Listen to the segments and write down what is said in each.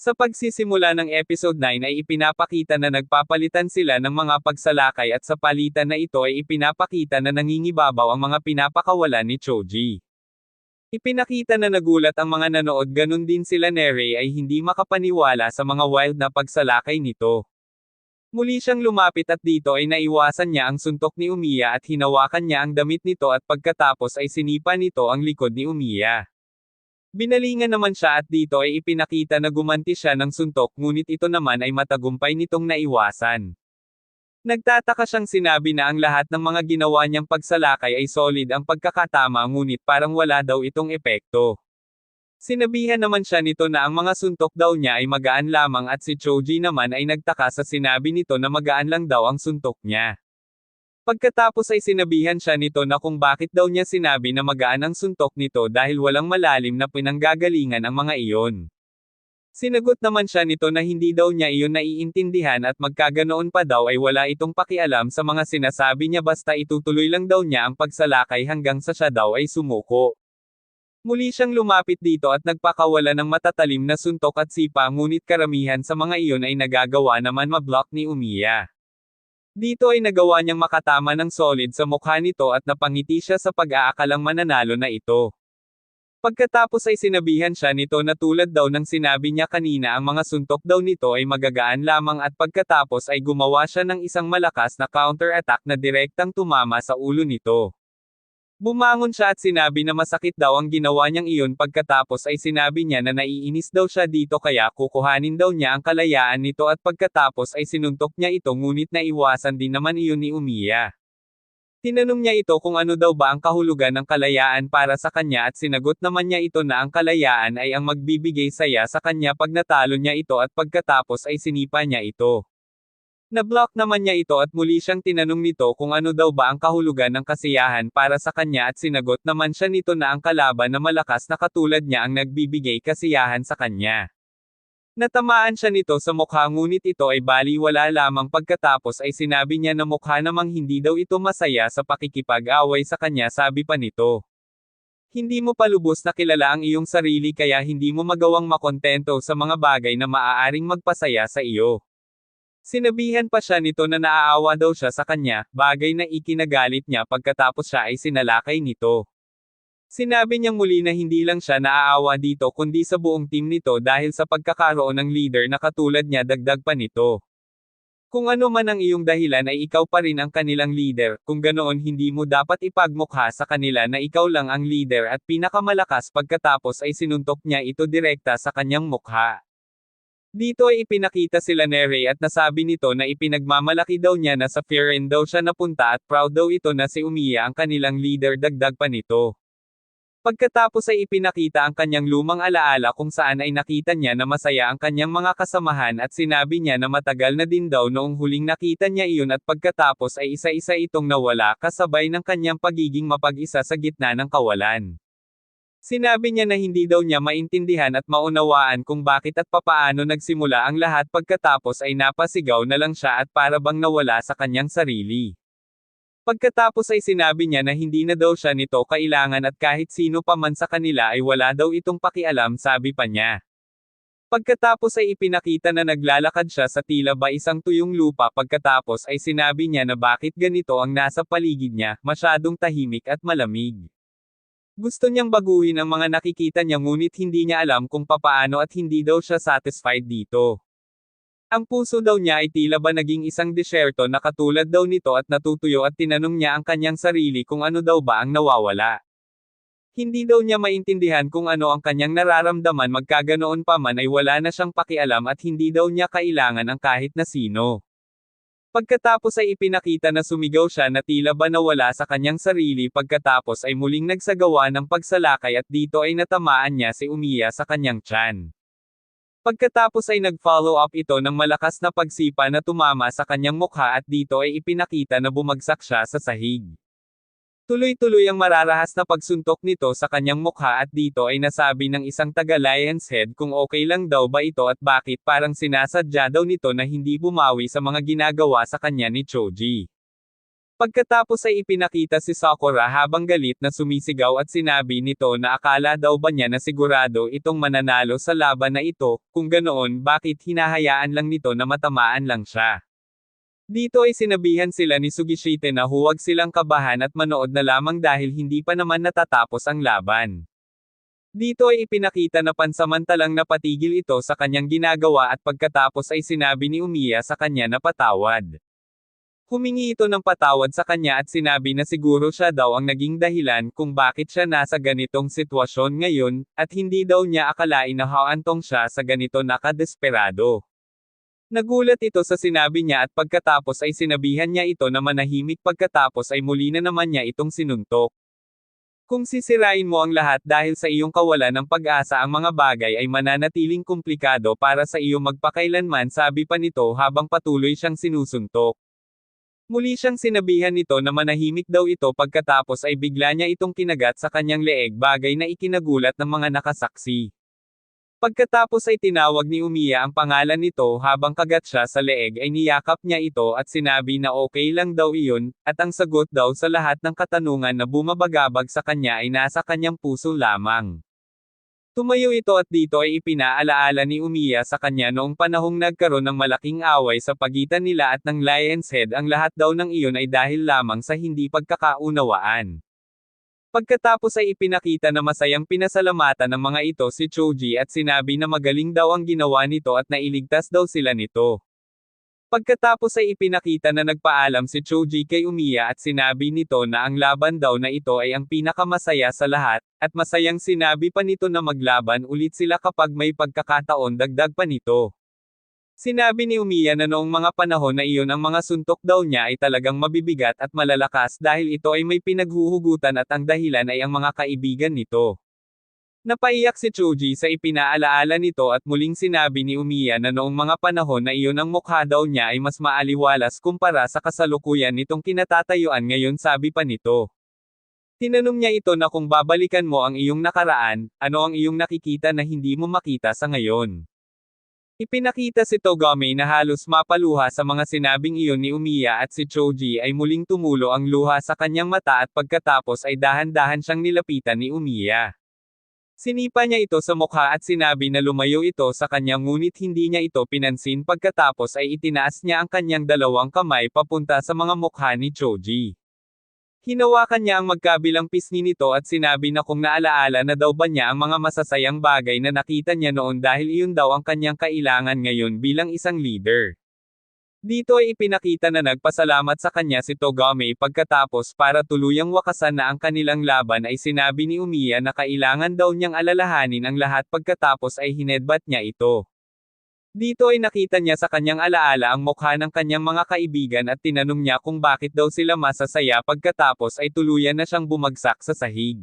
Sa pagsisimula ng episode 9 ay ipinapakita na nagpapalitan sila ng mga pagsalakay at sa palitan na ito ay ipinapakita na nangingibabaw ang mga pinapakawalan ni Choji. Ipinakita na nagulat ang mga nanood, ganun din sila Nere ay hindi makapaniwala sa mga wild na pagsalakay nito. Muli siyang lumapit at dito ay naiwasan niya ang suntok ni Umiya at hinawakan niya ang damit nito at pagkatapos ay sinipa nito ang likod ni Umiya. Binalingan naman siya at dito ay ipinakita na gumanti siya ng suntok ngunit ito naman ay matagumpay nitong naiwasan. Nagtataka siyang sinabi na ang lahat ng mga ginawa niyang pagsalakay ay solid ang pagkakatama ngunit parang wala daw itong epekto. Sinabihan naman siya nito na ang mga suntok daw niya ay magaan lamang at si Choji naman ay nagtaka sa sinabi nito na magaan lang daw ang suntok niya. Pagkatapos ay sinabihan siya nito na kung bakit daw niya sinabi na magaan ang suntok nito dahil walang malalim na pinanggagalingan ang mga iyon. Sinagot naman siya nito na hindi daw niya iyon naiintindihan at magkaganoon pa daw ay wala itong pakialam sa mga sinasabi niya basta itutuloy lang daw niya ang pagsalakay hanggang sa siya daw ay sumuko. Muli siyang lumapit dito at nagpakawala ng matatalim na suntok at sipa ngunit karamihan sa mga iyon ay nagagawa naman mablock ni Umiya. Dito ay nagawa niyang makatama ng solid sa mukha nito at napangiti siya sa pag-aakalang mananalo na ito. Pagkatapos ay sinabihan siya nito na tulad daw ng sinabi niya kanina ang mga suntok daw nito ay magagaan lamang at pagkatapos ay gumawa siya ng isang malakas na counter-attack na direktang tumama sa ulo nito. Bumangon siya at sinabi na masakit daw ang ginawa niyang iyon pagkatapos ay sinabi niya na naiinis daw siya dito kaya kukuhanin daw niya ang kalayaan nito at pagkatapos ay sinuntok niya ito ngunit naiwasan din naman iyon ni Umiya. Tinanong niya ito kung ano daw ba ang kahulugan ng kalayaan para sa kanya at sinagot naman niya ito na ang kalayaan ay ang magbibigay saya sa kanya pag natalo niya ito at pagkatapos ay sinipa niya ito. Nablock naman niya ito at muli siyang tinanong nito kung ano daw ba ang kahulugan ng kasiyahan para sa kanya at sinagot naman siya nito na ang kalaban na malakas na katulad niya ang nagbibigay kasiyahan sa kanya. Natamaan siya nito sa mukha ngunit ito ay baliwala lamang pagkatapos ay sinabi niya na mukha namang hindi daw ito masaya sa pakikipag-away sa kanya sabi pa nito. Hindi mo pa lubos na kilala ang iyong sarili kaya hindi mo magawang makontento sa mga bagay na maaaring magpasaya sa iyo. Sinabihan pa siya nito na naaawa daw siya sa kanya, bagay na ikinagalit niya pagkatapos siya ay sinalakay nito. Sinabi niyang muli na hindi lang siya naaawa dito kundi sa buong team nito dahil sa pagkakaroon ng leader na katulad niya dagdag pa nito. Kung ano man ang iyong dahilan ay ikaw pa rin ang kanilang leader, kung ganoon hindi mo dapat ipagmukha sa kanila na ikaw lang ang leader at pinakamalakas pagkatapos ay sinuntok niya ito direkta sa kanyang mukha. Dito ay ipinakita sila Nere at nasabi nito na ipinagmamalaki daw niya na sa Frieren daw siya napunta at proud daw ito na si Umiya ang kanilang leader dagdag pa nito. Pagkatapos ay ipinakita ang kanyang lumang alaala kung saan ay nakita niya na masaya ang kanyang mga kasamahan at sinabi niya na matagal na din daw noong huling nakita niya iyon at pagkatapos ay isa-isa itong nawala kasabay ng kanyang pagiging mapag-isa sa gitna ng kawalan. Sinabi niya na hindi daw niya maintindihan at maunawaan kung bakit at papaano nagsimula ang lahat pagkatapos ay napasigaw na lang siya at para bang nawala sa kanyang sarili. Pagkatapos ay sinabi niya na hindi na daw siya nito kailangan at kahit sino pa man sa kanila ay wala daw itong pakialam sabi pa niya. Pagkatapos ay ipinakita na naglalakad siya sa tila ba isang tuyong lupa pagkatapos ay sinabi niya na bakit ganito ang nasa paligid niya, masyadong tahimik at malamig. Gusto niyang baguhin ang mga nakikita niya ngunit hindi niya alam kung papaano at hindi daw siya satisfied dito. Ang puso daw niya ay tila ba naging isang disyerto na katulad daw nito at natutuyo at tinanong niya ang kanyang sarili kung ano daw ba ang nawawala. Hindi daw niya maintindihan kung ano ang kanyang nararamdaman magkaganoon pa man ay wala na siyang pakialam at hindi daw niya kailangan ang kahit na sino. Pagkatapos ay ipinakita na sumigaw siya na tila ba nawala sa kanyang sarili pagkatapos ay muling nagsagawa ng pagsalakay at dito ay natamaan niya si Umiya sa kanyang tiyan. Pagkatapos ay nag-follow up ito ng malakas na pagsipa na tumama sa kanyang mukha at dito ay ipinakita na bumagsak siya sa sahig. Tuloy-tuloy ang mararahas na pagsuntok nito sa kanyang mukha at dito ay nasabi ng isang taga-Lion's Head kung okay lang daw ba ito at bakit parang sinasadya daw nito na hindi bumawi sa mga ginagawa sa kanya ni Choji. Pagkatapos ay ipinakita si Sakura habang galit na sumisigaw at sinabi nito na akala daw ba niya na sigurado itong mananalo sa laban na ito, kung ganoon bakit hinahayaan lang nito na matamaan lang siya. Dito ay sinabihan sila ni Sugishite na huwag silang kabahan at manood na lamang dahil hindi pa naman natatapos ang laban. Dito ay ipinakita na pansamantalang napatigil ito sa kanyang ginagawa at pagkatapos ay sinabi ni Umiya sa kanya na patawad. Humingi ito ng patawad sa kanya at sinabi na siguro siya daw ang naging dahilan kung bakit siya nasa ganitong sitwasyon ngayon, at hindi daw niya akalain na haantong siya sa ganito nakadesperado. Nagulat ito sa sinabi niya at pagkatapos ay sinabihan niya ito na manahimik pagkatapos ay muli na naman niya itong sinuntok. Kung sisirain mo ang lahat dahil sa iyong kawalan ng pag-asa ang mga bagay ay mananatiling komplikado para sa iyo magpakailanman sabi pa nito habang patuloy siyang sinusuntok. Muli siyang sinabihan nito na manahimik daw ito pagkatapos ay bigla niya itong kinagat sa kanyang leeg bagay na ikinagulat ng mga nakasaksi. Pagkatapos ay tinawag ni Umiya ang pangalan nito habang kagat siya sa leeg ay niyakap niya ito at sinabi na okay lang daw iyon, at ang sagot daw sa lahat ng katanungan na bumabagabag sa kanya ay nasa kanyang puso lamang. Tumayo ito at dito ay ipinaalaala ni Umiya sa kanya noong panahong nagkaroon ng malaking away sa pagitan nila at ng Lion's Head ang lahat daw ng iyon ay dahil lamang sa hindi pagkakaunawaan. Pagkatapos ay ipinakita na masayang pinasalamatan ng mga ito si Choji at sinabi na magaling daw ang ginawa nito at nailigtas daw sila nito. Pagkatapos ay ipinakita na nagpaalam si Choji kay Umiya at sinabi nito na ang laban daw na ito ay ang pinakamasaya sa lahat, at masayang sinabi pa nito na maglaban ulit sila kapag may pagkakataon dagdag pa nito. Sinabi ni Umiya na noong mga panahon na iyon ang mga suntok daw niya ay talagang mabibigat at malalakas dahil ito ay may pinaghuhugutan at ang dahilan ay ang mga kaibigan nito. Napaiyak si Choji sa ipinaalaala nito at muling sinabi ni Umiya na noong mga panahon na iyon ang mukha daw niya ay mas maaliwalas kumpara sa kasalukuyan nitong kinatatayuan ngayon sabi pa nito. Tinanong niya ito na kung babalikan mo ang iyong nakaraan, ano ang iyong nakikita na hindi mo makita sa ngayon. Ipinakita si Togame na halos mapaluha sa mga sinabing iyon ni Umiya at si Choji ay muling tumulo ang luha sa kanyang mata at pagkatapos ay dahan-dahan siyang nilapitan ni Umiya. Sinipa niya ito sa mukha at sinabi na lumayo ito sa kanya ngunit hindi niya ito pinansin pagkatapos ay itinaas niya ang kanyang dalawang kamay papunta sa mga mukha ni Choji. Hinawakan niya ang magkabilang pisngi nito at sinabi na kung naalaala na daw ba niya ang mga masasayang bagay na nakita niya noon dahil iyon daw ang kanyang kailangan ngayon bilang isang leader. Dito ay ipinakita na nagpasalamat sa kanya si Togame pagkatapos para tuluyang wakasan na ang kanilang laban ay sinabi ni Umiya na kailangan daw niyang alalahanin ang lahat pagkatapos ay hinedbat niya ito. Dito ay nakita niya sa kanyang alaala ang mukha ng kanyang mga kaibigan at tinanong niya kung bakit daw sila masasaya pagkatapos ay tuluyan na siyang bumagsak sa sahig.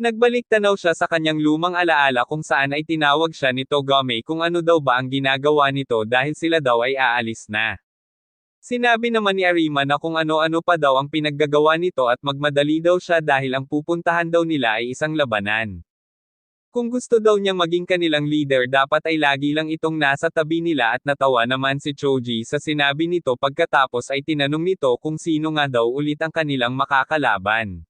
Nagbalik tanaw siya sa kanyang lumang alaala kung saan ay tinawag siya ni Togame kung ano daw ba ang ginagawa nito dahil sila daw ay aalis na. Sinabi naman ni Arima na kung ano-ano pa daw ang pinaggagawa nito at magmadali daw siya dahil ang pupuntahan daw nila ay isang labanan. Kung gusto daw niyang maging kanilang leader dapat ay lagi lang itong nasa tabi nila at natawa naman si Choji sa sinabi nito pagkatapos ay tinanong nito kung sino nga daw ulit ang kanilang makakalaban.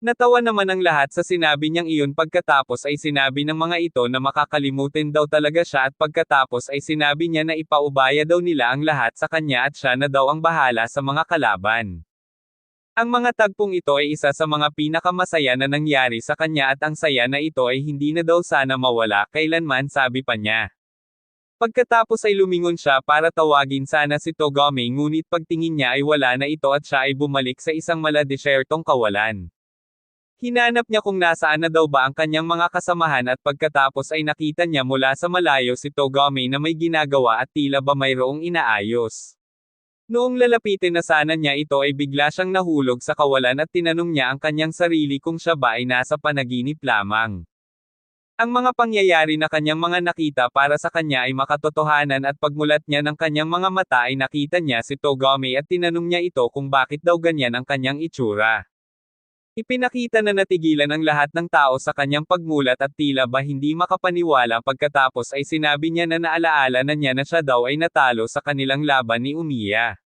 Natawa naman ang lahat sa sinabi niyang iyon pagkatapos ay sinabi ng mga ito na makakalimutin daw talaga siya at pagkatapos ay sinabi niya na ipaubaya daw nila ang lahat sa kanya at siya na daw ang bahala sa mga kalaban. Ang mga tagpong ito ay isa sa mga pinakamasaya na nangyari sa kanya at ang saya na ito ay hindi na daw sana mawala kailanman sabi pa niya. Pagkatapos ay lumingon siya para tawagin sana si Togame ngunit pagtingin niya ay wala na ito at siya ay bumalik sa isang maladesyertong kawalan. Hinanap niya kung nasaan na daw ba ang kanyang mga kasamahan at pagkatapos ay nakita niya mula sa malayo si Togame na may ginagawa at tila ba mayroong inaayos. Noong lalapitin na sana niya ito ay bigla siyang nahulog sa kawalan at tinanong niya ang kanyang sarili kung siya ba ay nasa panaginip lamang. Ang mga pangyayari na kanyang mga nakita para sa kanya ay makatotohanan at pagmulat niya ng kanyang mga mata ay nakita niya si Togame at tinanong niya ito kung bakit daw ganyan ang kanyang itsura. Ipinakita na natigilan ang lahat ng tao sa kanyang pagmulat at tila ba hindi makapaniwala pagkatapos ay sinabi niya na naalaala na niya na siya daw ay natalo sa kanilang laban ni Umiya.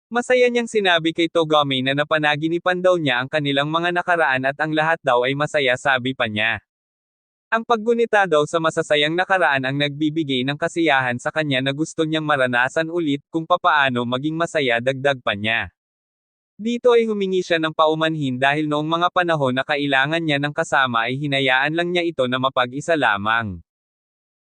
Masaya niyang sinabi kay Togami na napanaginipan daw niya ang kanilang mga nakaraan at ang lahat daw ay masaya, sabi pa niya. Ang paggunita daw sa masasayang nakaraan ang nagbibigay ng kasiyahan sa kanya na gusto niyang maranasan ulit kung papaano maging masaya, dagdag pa niya. Dito ay humingi siya ng paumanhin dahil noong mga panahon na kailangan niya ng kasama ay hinayaan lang niya ito na mapag-isa lamang.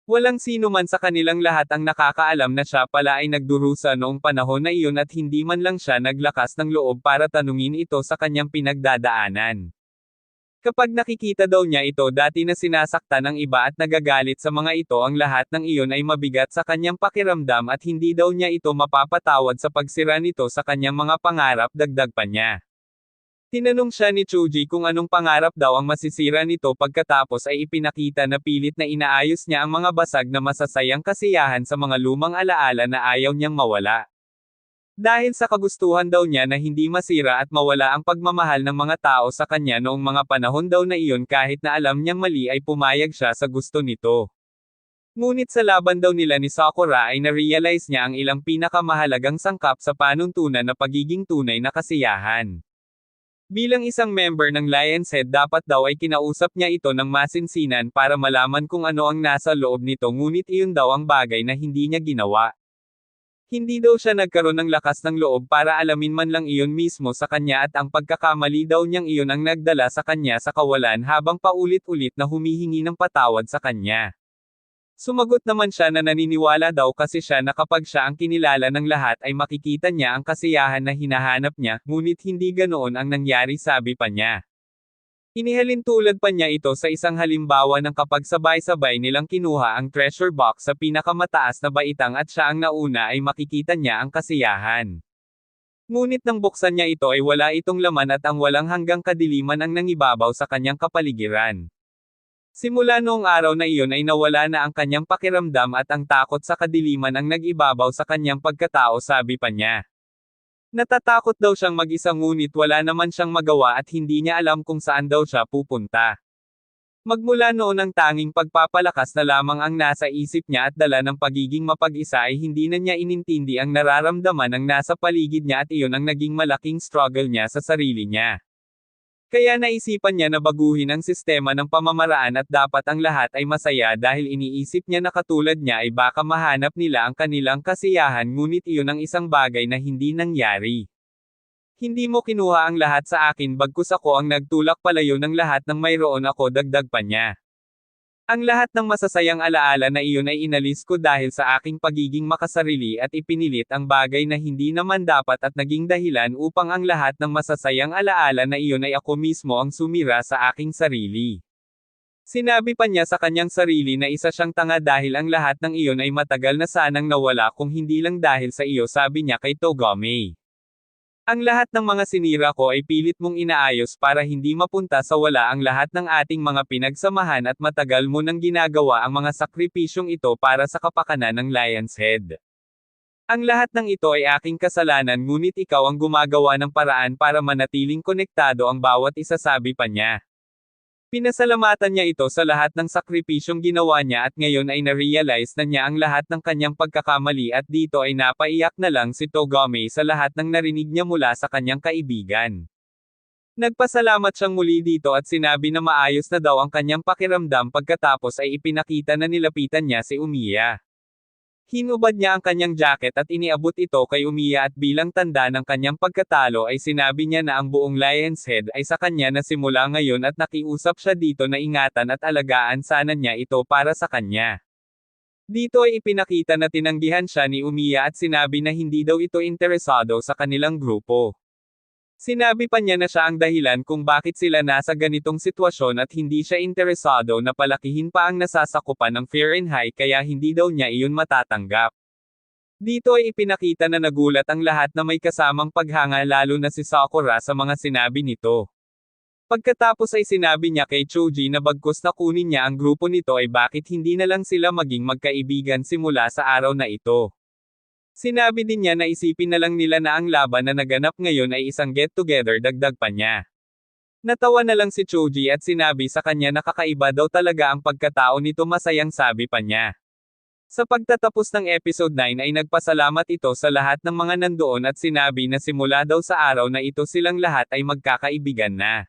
Walang sino man sa kanilang lahat ang nakakaalam na siya pala ay nagdurusa noong panahon na iyon at hindi man lang siya naglakas ng loob para tanungin ito sa kanyang pinagdadaanan. Kapag nakikita daw niya ito dati na sinasaktan ng iba at nagagalit sa mga ito, ang lahat ng iyon ay mabigat sa kanyang pakiramdam at hindi daw niya ito mapapatawad sa pagsira nito sa kanyang mga pangarap, dagdag pa niya. Tinanong siya ni Choji kung anong pangarap daw ang masisira nito, pagkatapos ay ipinakita na pilit na inaayos niya ang mga basag na masasayang kasiyahan sa mga lumang alaala na ayaw niyang mawala. Dahil sa kagustuhan daw niya na hindi masira at mawala ang pagmamahal ng mga tao sa kanya noong mga panahon daw na iyon, kahit na alam niyang mali ay pumayag siya sa gusto nito. Ngunit sa laban daw nila ni Sakura ay na-realize niya ang ilang pinakamahalagang sangkap sa panuntunan na pagiging tunay na kasiyahan. Bilang isang member ng Lion's Head, dapat daw ay kinausap niya ito ng masinsinan para malaman kung ano ang nasa loob nito, ngunit iyon daw ang bagay na hindi niya ginawa. Hindi daw siya nagkaroon ng lakas ng loob para alamin man lang iyon mismo sa kanya at ang pagkakamali daw niyang iyon ang nagdala sa kanya sa kawalan habang paulit-ulit na humihingi ng patawad sa kanya. Sumagot naman siya na naniniwala daw kasi siya na kapag siya ang kinilala ng lahat ay makikita niya ang kasiyahan na hinahanap niya, ngunit hindi ganoon ang nangyari, sabi pa niya. Inihalin tulad pa niya ito sa isang halimbawa ng kapag sabay-sabay nilang kinuha ang treasure box sa pinakamataas na baitang at siya ang nauna ay makikita niya ang kasiyahan. Ngunit nang buksan niya ito ay wala itong laman at ang walang hanggang kadiliman ang nangibabaw sa kanyang kapaligiran. Simula noong araw na iyon ay nawala na ang kanyang pakiramdam at ang takot sa kadiliman ang nag-ibabaw sa kanyang pagkatao, sabi pa niya. Natatakot daw siyang mag-isa ngunit wala naman siyang magawa at hindi niya alam kung saan daw siya pupunta. Magmula noon ang tanging pagpapalakas na lamang ang nasa isip niya at dala ng pagiging mapag-isa ay hindi na niya inintindi ang nararamdaman ng nasa paligid niya at iyon ang naging malaking struggle niya sa sarili niya. Kaya naisipan niya na baguhin ang sistema ng pamamaraan at dapat ang lahat ay masaya dahil iniisip niya na katulad niya ay baka mahanap nila ang kanilang kasiyahan, ngunit iyon ang isang bagay na hindi nangyari. Hindi mo kinuha ang lahat sa akin bagkus ako ang nagtulak palayo ng lahat ng mayroon ako, dagdag pa niya. Ang lahat ng masasayang alaala na iyon ay inalis ko dahil sa aking pagiging makasarili at ipinilit ang bagay na hindi naman dapat at naging dahilan upang ang lahat ng masasayang alaala na iyon ay ako mismo ang sumira sa aking sarili. Sinabi pa niya sa kanyang sarili na isa siyang tanga dahil ang lahat ng iyon ay matagal na sanang nawala kung hindi lang dahil sa iyo, sabi niya kay Togami. Ang lahat ng mga sinira ko ay pilit mong inaayos para hindi mapunta sa wala ang lahat ng ating mga pinagsamahan at matagal mo nang ginagawa ang mga sakripisyong ito para sa kapakanan ng Lion's Head. Ang lahat ng ito ay aking kasalanan, ngunit ikaw ang gumagawa ng paraan para manatiling konektado ang bawat isa, sabi pa niya. Pinasalamatan niya ito sa lahat ng sakripisyong ginawa niya at ngayon ay na-realize na niya ang lahat ng kanyang pagkakamali at dito ay napaiyak na lang si Togami sa lahat ng narinig niya mula sa kanyang kaibigan. Nagpasalamat siyang muli dito at sinabi na maayos na daw ang kanyang pakiramdam, pagkatapos ay ipinakita na nilapitan niya si Umiya. Hinubad niya ang kanyang jacket at iniabot ito kay Umiya at bilang tanda ng kanyang pagkatalo ay sinabi niya na ang buong Lion's Head ay sa kanya na simula ngayon at nakiusap siya dito na ingatan at alagaan sana niya ito para sa kanya. Dito ay ipinakita na tinanggihan siya ni Umiya at sinabi na hindi daw ito interesado sa kanilang grupo. Sinabi pa niya na siya ang dahilan kung bakit sila nasa ganitong sitwasyon at hindi siya interesado na palakihin pa ang nasasakupan ng Fahrenheit kaya hindi daw niya iyon matatanggap. Dito ay ipinakita na nagulat ang lahat na may kasamang paghanga, lalo na si Sakura sa mga sinabi nito. Pagkatapos ay sinabi niya kay Choji na bagkus na kunin niya ang grupo nito ay bakit hindi na lang sila maging magkaibigan simula sa araw na ito. Sinabi din niya na isipin na lang nila na ang laban na naganap ngayon ay isang get-together, dagdag pa niya. Natawa na lang si Choji at sinabi sa kanya na kakaiba daw talaga ang pagkatao nito, masayang sabi pa niya. Sa pagtatapos ng episode 9 ay nagpasalamat ito sa lahat ng mga nandoon at sinabi na simula daw sa araw na ito silang lahat ay magkakaibigan na.